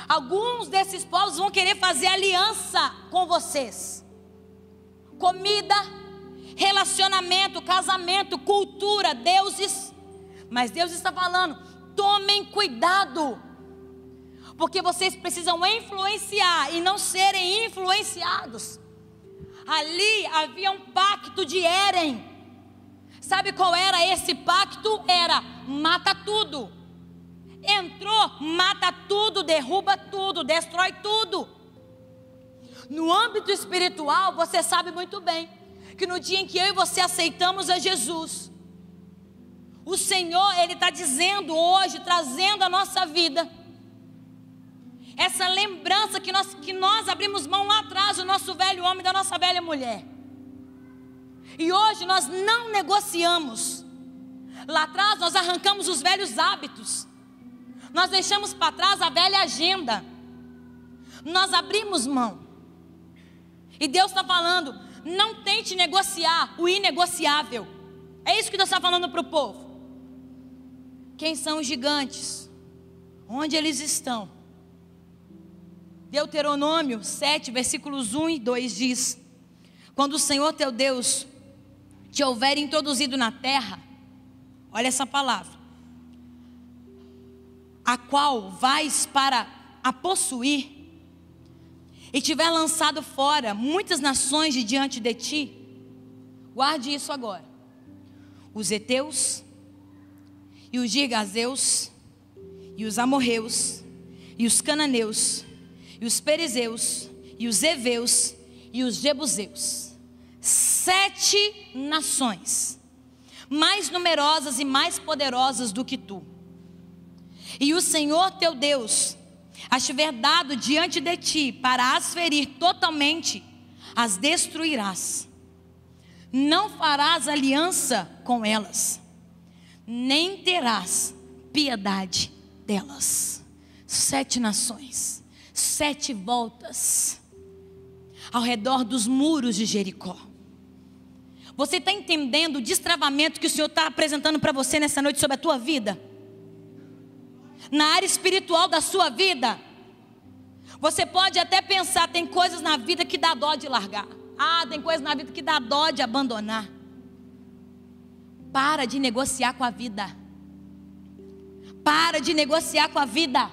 alguns desses povos vão querer fazer aliança com vocês. Comida, relacionamento, casamento, cultura, deuses. Mas Deus está falando: tomem cuidado, porque vocês precisam influenciar e não serem influenciados. Ali havia um pacto de Éden. Sabe qual era esse pacto? Era: mata tudo. Entrou, mata tudo, derruba tudo, destrói tudo. No âmbito espiritual, você sabe muito bem que no dia em que eu e você aceitamos a Jesus, o Senhor, Ele está dizendo hoje, trazendo à nossa vida essa lembrança que nós abrimos mão lá atrás, o nosso velho homem, da nossa velha mulher. E hoje nós não negociamos. Lá atrás nós arrancamos os velhos hábitos, nós deixamos para trás a velha agenda, nós abrimos mão. E Deus está falando: não tente negociar o inegociável. É isso que Deus está falando para o povo. Quem são os gigantes? Onde eles estão? Deuteronômio 7, versículos 1 e 2 diz: quando o Senhor teu Deus te houver introduzido na terra, olha essa palavra, a qual vais para a possuir, e tiver lançado fora muitas nações de diante de ti, guarde isso agora: os heteus, e os girgazeus, e os amorreus, e os cananeus, e os perizeus, e os heveus, e os jebuseus. 7 nações, mais numerosas e mais poderosas do que tu. E o Senhor teu Deus as tiver dado diante de ti para as ferir totalmente, as destruirás. Não farás aliança com elas, nem terás piedade delas. 7 nações, 7 voltas ao redor dos muros de Jericó. Você está entendendo o destravamento que o Senhor está apresentando para você nessa noite sobre a tua vida? Na área espiritual da sua vida, você pode até pensar: tem coisas na vida que dá dó de largar. Tem coisas na vida que dá dó de abandonar. Para de negociar com a vida. Para de negociar com a vida.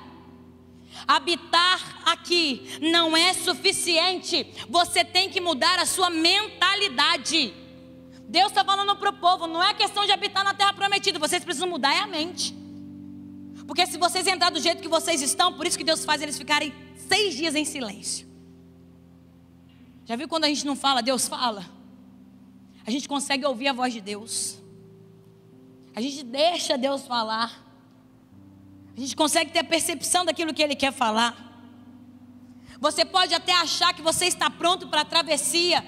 Habitar aqui não é suficiente. Você tem que mudar a sua mentalidade. Deus está falando para o povo: não é questão de habitar na terra prometida, vocês precisam mudar a mente. Porque se vocês entrarem do jeito que vocês estão, por isso que Deus faz eles ficarem 6 dias em silêncio. Já viu quando a gente não fala, Deus fala? A gente consegue ouvir a voz de Deus. A gente deixa Deus falar. A gente consegue ter a percepção daquilo que Ele quer falar. Você pode até achar que você está pronto para a travessia,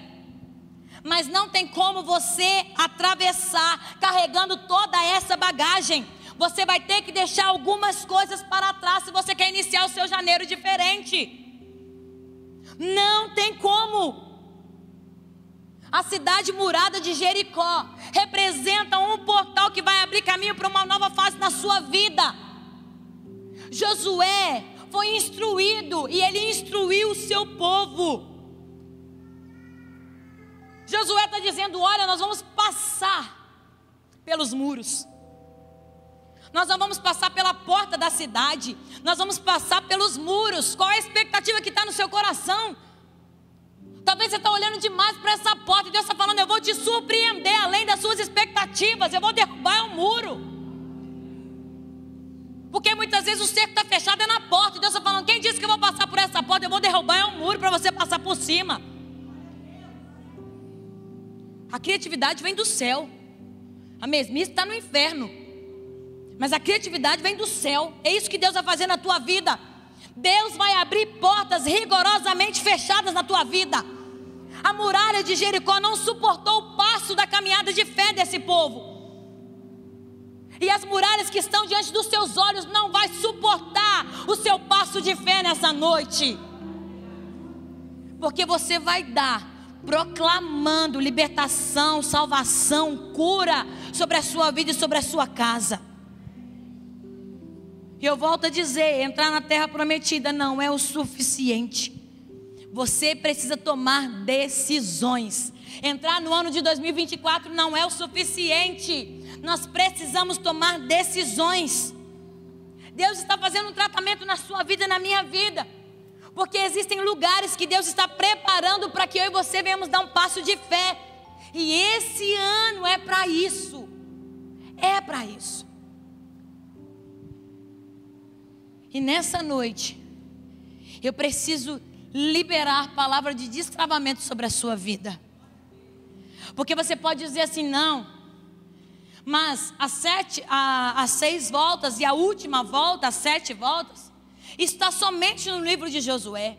mas não tem como você atravessar carregando toda essa bagagem. Você vai ter que deixar algumas coisas para trás se você quer iniciar o seu janeiro diferente. Não tem como. A cidade murada de Jericó representa um portal que vai abrir caminho para uma nova fase na sua vida. Josué foi instruído e ele instruiu o seu povo. Josué está dizendo: olha, nós vamos passar pelos muros. Nós não vamos passar pela porta da cidade. Nós vamos passar pelos muros. Qual é a expectativa que está no seu coração? Talvez você está olhando demais para essa porta e Deus está falando: eu vou te surpreender além das suas expectativas. Eu vou derrubar um muro. Porque muitas vezes o cerco está fechado na porta e Deus está falando: quem disse que eu vou passar por essa porta? Eu vou derrubar um muro para você passar por cima. A criatividade vem do céu. A mesmice está no inferno. Mas a criatividade vem do céu. É isso que Deus vai fazer na tua vida. Deus vai abrir portas rigorosamente fechadas na tua vida. A muralha de Jericó não suportou o passo da caminhada de fé desse povo. E as muralhas que estão diante dos seus olhos não vai suportar o seu passo de fé nessa noite. Porque você vai dar proclamando libertação, salvação, cura sobre a sua vida e sobre a sua casa. E eu volto a dizer, entrar na terra prometida não é o suficiente. Você precisa tomar decisões. Entrar no ano de 2024 não é o suficiente. Nós precisamos tomar decisões. Deus está fazendo um tratamento na sua vida e na minha vida. Porque existem lugares que Deus está preparando para que eu e você venhamos dar um passo de fé. E esse ano é para isso. É para isso. E nessa noite, eu preciso liberar a palavra de destravamento sobre a sua vida. Porque você pode dizer assim, não, mas as 6 voltas e a última volta, as 7 voltas, está somente no livro de Josué.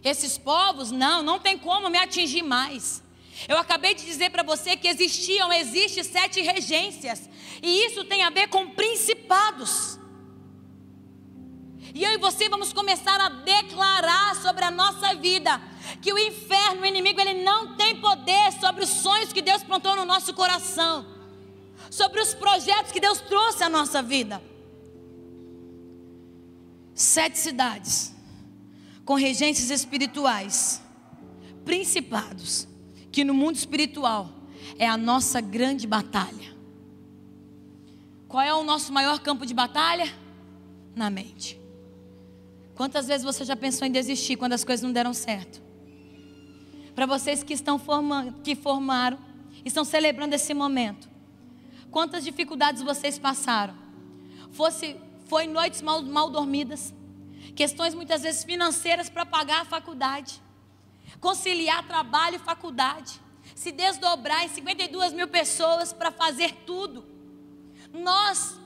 Esses povos, não tem como me atingir mais. Eu acabei de dizer para você que existe 7 regências. E isso tem a ver com principados. E eu e você vamos começar a declarar sobre a nossa vida que o inferno, o inimigo, ele não tem poder sobre os sonhos que Deus plantou no nosso coração, sobre os projetos que Deus trouxe à nossa vida. 7 cidades com regências espirituais, principados, que no mundo espiritual é a nossa grande batalha. Qual é o nosso maior campo de batalha? Na mente. Quantas vezes você já pensou em desistir quando as coisas não deram certo? Para vocês que formaram, estão celebrando esse momento. Quantas dificuldades vocês passaram? Foi noites mal dormidas, questões muitas vezes financeiras para pagar a faculdade, conciliar trabalho e faculdade, se desdobrar em 52 mil pessoas para fazer tudo.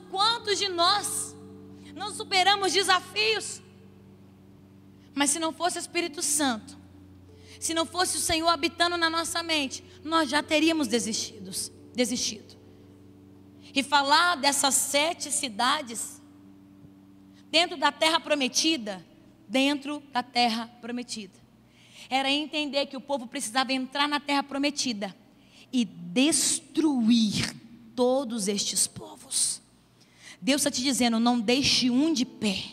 Quantos de nós não superamos desafios? Mas se não fosse o Espírito Santo, se não fosse o Senhor habitando na nossa mente, nós já teríamos desistido. E falar dessas 7 cidades dentro da terra prometida, era entender que o povo precisava entrar na terra prometida e destruir todos estes povos. Deus está te dizendo, não deixe um de pé.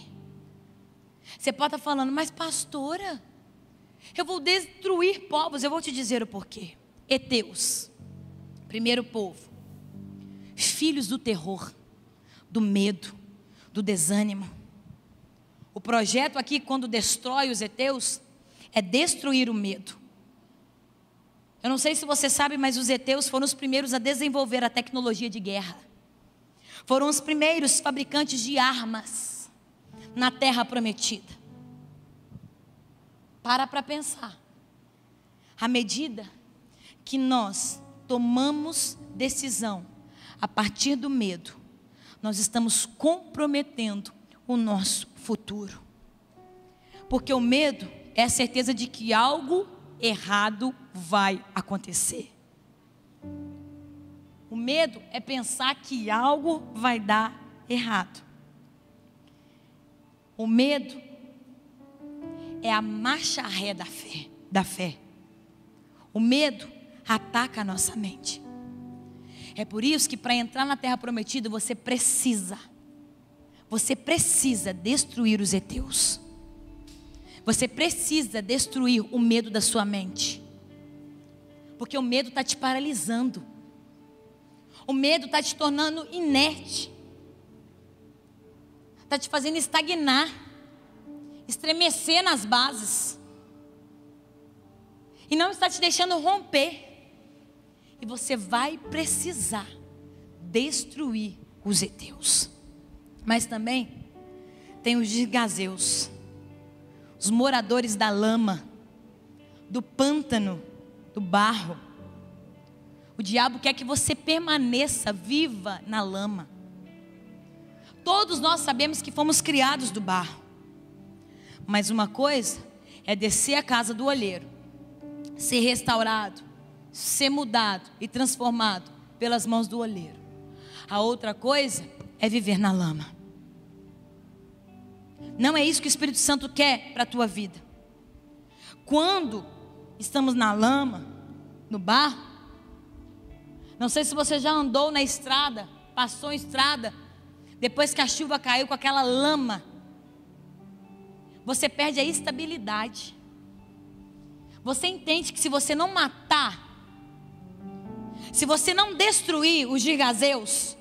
Você pode estar falando, mas pastora, eu vou destruir povos. Eu vou te dizer o porquê. Heteus, primeiro povo, filhos do terror, do medo, do desânimo. O projeto aqui, quando destrói os heteus, é destruir o medo. Eu não sei se você sabe, mas os heteus foram os primeiros a desenvolver a tecnologia de guerra. Foram os primeiros fabricantes de armas na terra prometida. Para pensar. À medida que nós tomamos decisão a partir do medo, nós estamos comprometendo o nosso futuro. Porque o medo é a certeza de que algo errado vai acontecer. O medo é pensar que algo vai dar errado. O medo é a marcha ré da fé. O medo ataca a nossa mente. É por isso que para entrar na terra prometida você precisa destruir os heteus. Você precisa destruir o medo da sua mente. Porque o medo está te paralisando. O medo está te tornando inerte. Está te fazendo estagnar, estremecer nas bases. E não está te deixando romper. E você vai precisar destruir os heteus. Mas também tem os girgazeus, os moradores da lama, do pântano, do barro. O diabo quer que você permaneça viva na lama. Todos nós sabemos que fomos criados do barro. Mas uma coisa é descer a casa do olheiro, ser restaurado, ser mudado e transformado pelas mãos do olheiro. A outra coisa é viver na lama. Não é isso que o Espírito Santo quer para a tua vida. Quando estamos na lama, no barro, não sei se você já andou na estrada, passou em estrada, depois que a chuva caiu com aquela lama, você perde a estabilidade. Você entende que se você não matar, se você não destruir os gigazeus,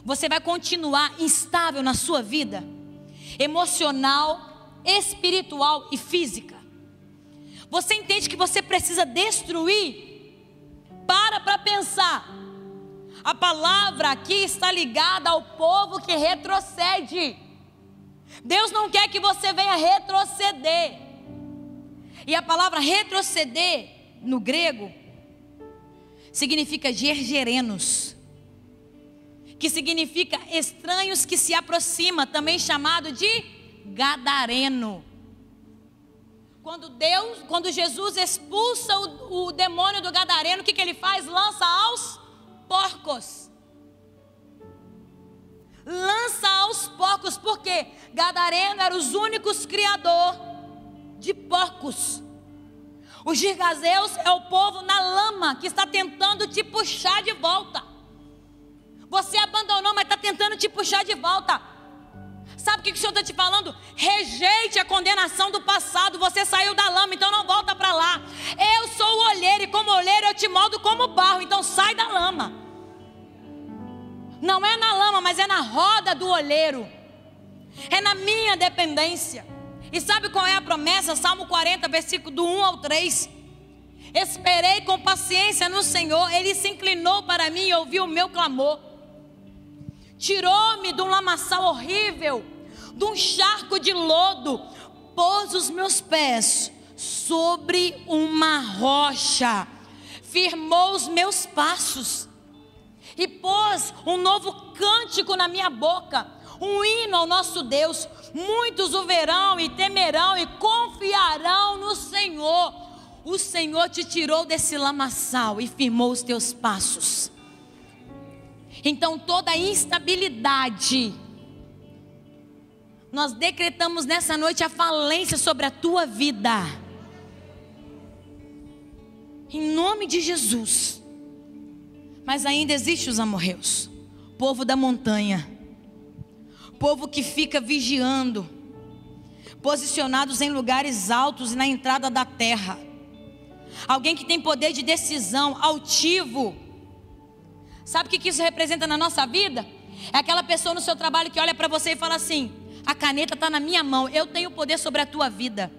você vai continuar instável na sua vida, emocional, espiritual e física. Você entende que você precisa destruir? Para pensar. A palavra aqui está ligada ao povo que retrocede. Deus não quer que você venha retroceder. E a palavra retroceder no grego significa gergerenos, que significa estranhos que se aproximam, também chamado de gadareno. Quando Jesus expulsa o demônio do gadareno, o que ele faz? Lança aos porcos. Lança aos porcos, porque gadareno era os únicos criadores de porcos. Os gigazeus é o povo na lama que está tentando te puxar de volta. Você abandonou, mas está tentando te puxar de volta. Sabe o que o Senhor está te falando? Rejeite a condenação do passado. Você saiu da lama, então não volta para lá. Eu sou o olheiro e como olheiro eu te moldo como barro. Então sai da lama. Não é na lama, mas é na roda do olheiro. É na minha dependência. E sabe qual é a promessa? Salmo 40, versículo do 1 ao 3. Esperei com paciência no Senhor. Ele se inclinou para mim e ouviu o meu clamor. Tirou-me de um lamaçal horrível, de um charco de lodo, pôs os meus pés sobre uma rocha, firmou os meus passos e pôs um novo cântico na minha boca, um hino ao nosso Deus. Muitos o verão e temerão e confiarão no Senhor. O Senhor te tirou desse lamaçal e firmou os teus passos. Então toda instabilidade, nós decretamos nessa noite a falência sobre a tua vida, em nome de Jesus. Mas ainda existe os amorreus, povo da montanha, povo que fica vigiando, posicionados em lugares altos e na entrada da terra. Alguém que tem poder de decisão, altivo. Sabe o que isso representa na nossa vida? É aquela pessoa no seu trabalho que olha para você e fala assim: a caneta está na minha mão, eu tenho poder sobre a tua vida.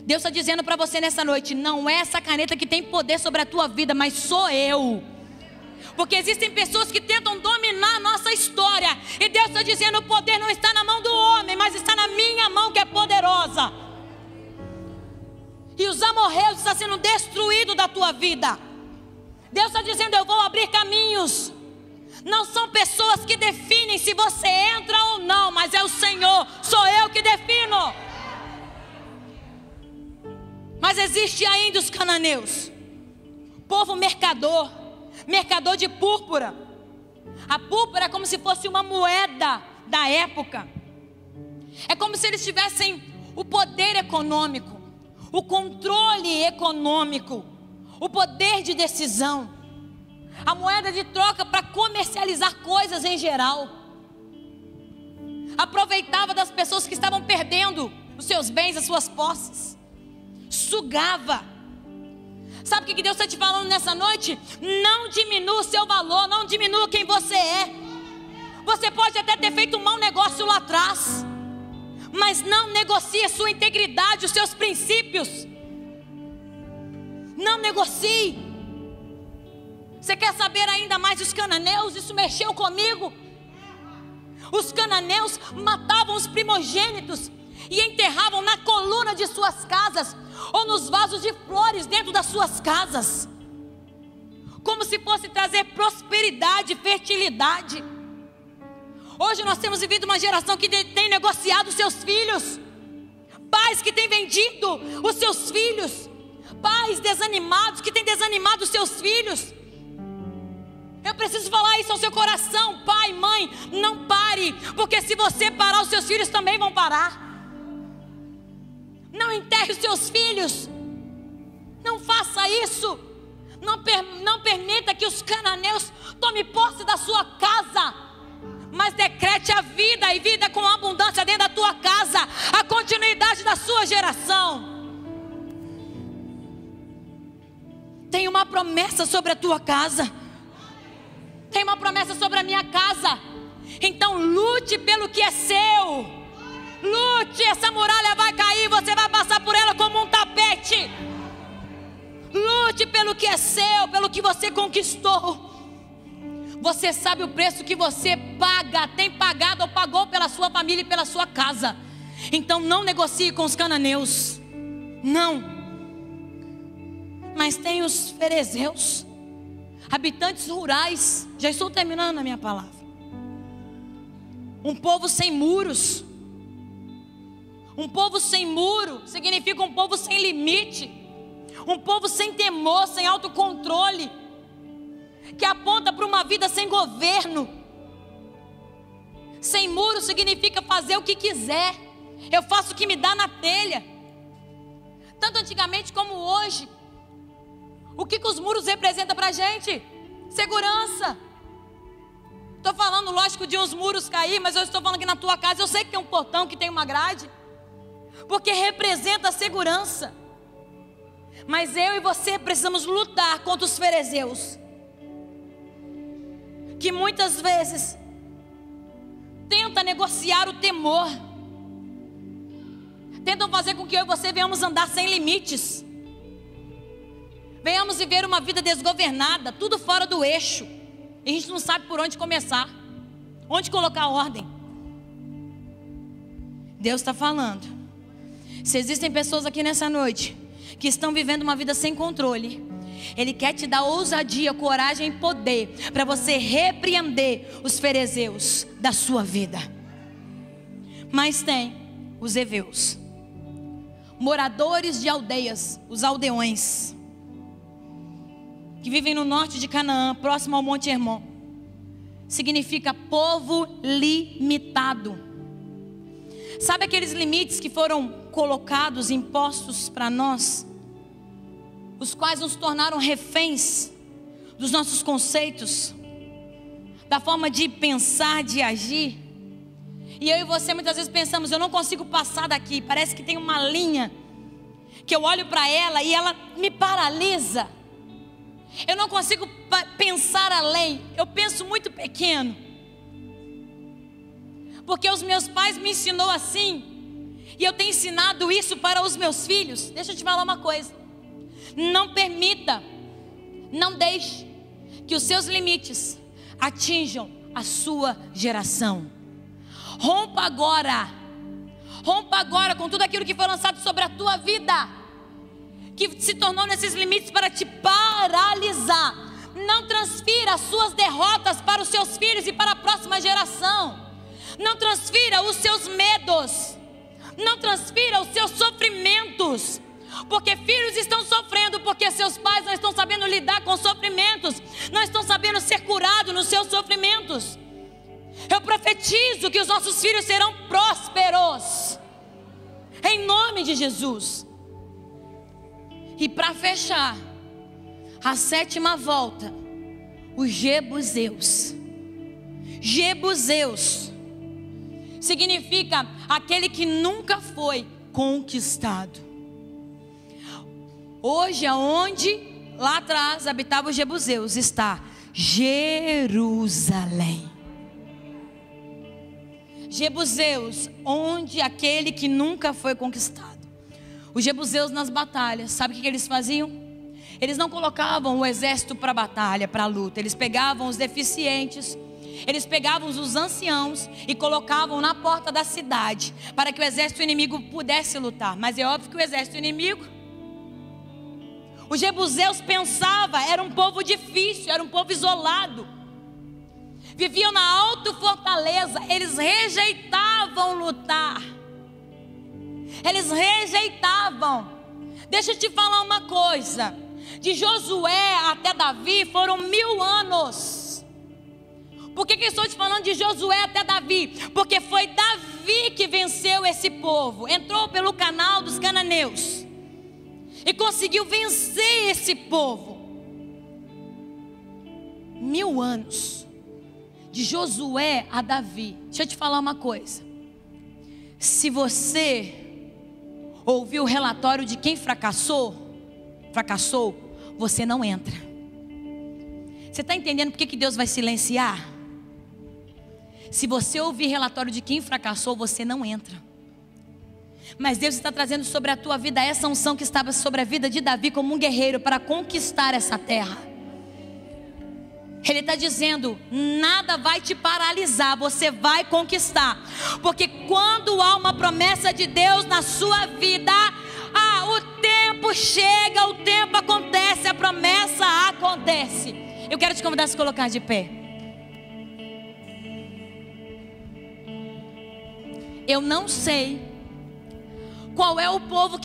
Deus está dizendo para você nessa noite: não é essa caneta que tem poder sobre a tua vida, mas sou eu. Porque existem pessoas que tentam dominar a nossa história, e Deus está dizendo: o poder não está na mão do homem, mas está na minha mão que é poderosa. E os amorreus estão sendo destruídos da tua vida. Deus está dizendo: eu vou abrir caminhos. Não são pessoas que definem se você entra ou não, mas é o Senhor, sou eu que defino. Mas existe ainda os cananeus, povo mercador de púrpura. A púrpura é como se fosse uma moeda da época. É como se eles tivessem o poder econômico, o controle econômico, o poder de decisão, a moeda de troca para comercializar coisas em geral. Aproveitava das pessoas que estavam perdendo os seus bens, as suas posses, sugava. Sabe o que Deus está te falando nessa noite? Não diminua o seu valor, não diminua quem você é. Você pode até ter feito um mau negócio lá atrás, mas não negocie a sua integridade, os seus princípios. Não negocie. Você quer saber ainda mais dos cananeus? Isso mexeu comigo. Os cananeus matavam os primogênitos e enterravam na coluna de suas casas ou nos vasos de flores dentro das suas casas. como se fosse trazer prosperidade, fertilidade. Hoje nós temos vivido uma geração que tem negociado os seus filhos, pais que têm vendido os seus filhos, pais desanimados que têm desanimado os seus filhos. Eu preciso falar isso ao seu coração, pai, mãe, não pare, porque se você parar, os seus filhos também vão parar. Não enterre os seus filhos, não faça isso, não permita que os cananeus tomem posse da sua casa, mas decrete a vida e vida com abundância dentro da tua casa, a continuidade da sua geração. Tem uma promessa sobre a tua casa, tem uma promessa sobre a minha casa. Então lute pelo que é seu, lute. Essa muralha vai cair, você vai passar por ela como um tapete. Lute pelo que é seu, pelo que você conquistou. Você sabe o preço que você paga, tem pagado ou pagou pela sua família e pela sua casa. Então não negocie com os cananeus, não. Mas tem os ferezeus, habitantes rurais. Já estou terminando a minha palavra. Um povo sem muros. Um povo sem muro significa um povo sem limite, um povo sem temor, sem autocontrole, que aponta para uma vida sem governo. Sem muro significa fazer o que quiser. Eu faço o que me dá na telha. Tanto antigamente como hoje. O que os muros representam para a gente? Segurança. Estou falando, lógico, de uns muros cair, mas eu estou falando que na tua casa eu sei que tem um portão, que tem uma grade, porque representa a segurança. Mas eu e você precisamos lutar contra os ferezeus, que muitas vezes tenta negociar o temor, tentam fazer com que eu e você venhamos andar sem limites, venhamos viver uma vida desgovernada, tudo fora do eixo, e a gente não sabe por onde começar, onde colocar a ordem. Deus está falando. Se existem pessoas aqui nessa noite que estão vivendo uma vida sem controle, Ele quer te dar ousadia, coragem e poder para você repreender os ferezeus da sua vida. Mas tem os heveus, moradores de aldeias, os aldeões, que vivem no norte de Canaã, próximo ao Monte Hermon. Significa povo limitado. Sabe aqueles limites que foram colocados, impostos para nós, os quais nos tornaram reféns dos nossos conceitos, da forma de pensar, de agir? E eu e você muitas vezes pensamos: eu não consigo passar daqui, parece que tem uma linha que eu olho para ela e ela me paralisa. Eu não consigo pensar além, eu penso muito pequeno, porque os meus pais me ensinou assim, e eu tenho ensinado isso para os meus filhos. Deixa eu te falar uma coisa: não permita, não deixe que os seus limites atinjam a sua geração. Rompa agora com tudo aquilo que foi lançado sobre a tua vida, que se tornou nesses limites para te paralisar. Não transfira as suas derrotas para os seus filhos e para a próxima geração. Não transfira os seus medos, não transfira os seus sofrimentos, porque filhos estão sofrendo porque seus pais não estão sabendo lidar com sofrimentos, não estão sabendo ser curados nos seus sofrimentos. Eu profetizo que os nossos filhos serão prósperos, em nome de Jesus. E para fechar, a sétima volta, os Jebuseus. Jebuseus significa aquele que nunca foi conquistado. Hoje, aonde lá atrás habitavam os Jebuseus, está Jerusalém. Jebuseus, onde aquele que nunca foi conquistado. Os Jebuseus nas batalhas, sabe o que eles faziam? Eles não colocavam o exército para a batalha, para a luta. Eles pegavam os deficientes, eles pegavam os anciãos e colocavam na porta da cidade, para que o exército inimigo pudesse lutar. Mas é óbvio que o exército inimigo, Os jebuseus pensavam, era um povo difícil, era um povo isolado. Viviam na alta fortaleza, eles rejeitavam lutar. Eles rejeitavam. Deixa eu te falar uma coisa. De Josué até Davi foram 1000 anos. Por que estou te falando de Josué até Davi? Porque foi Davi que venceu esse povo. Entrou pelo canal dos cananeus e conseguiu vencer esse povo. 1000 anos. De Josué a Davi. Deixa eu te falar uma coisa. Se você ouviu o relatório de quem fracassou, você não entra. Você está entendendo por que Deus vai silenciar? Se você ouvir relatório de quem fracassou, você não entra. Mas Deus está trazendo sobre a tua vida essa unção que estava sobre a vida de Davi como um guerreiro para conquistar essa terra. Ele está dizendo, nada vai te paralisar, você vai conquistar. Porque quando há uma promessa de Deus na sua vida, o tempo chega, o tempo acontece, a promessa acontece. Eu quero te convidar a se colocar de pé. Eu não sei qual é o povo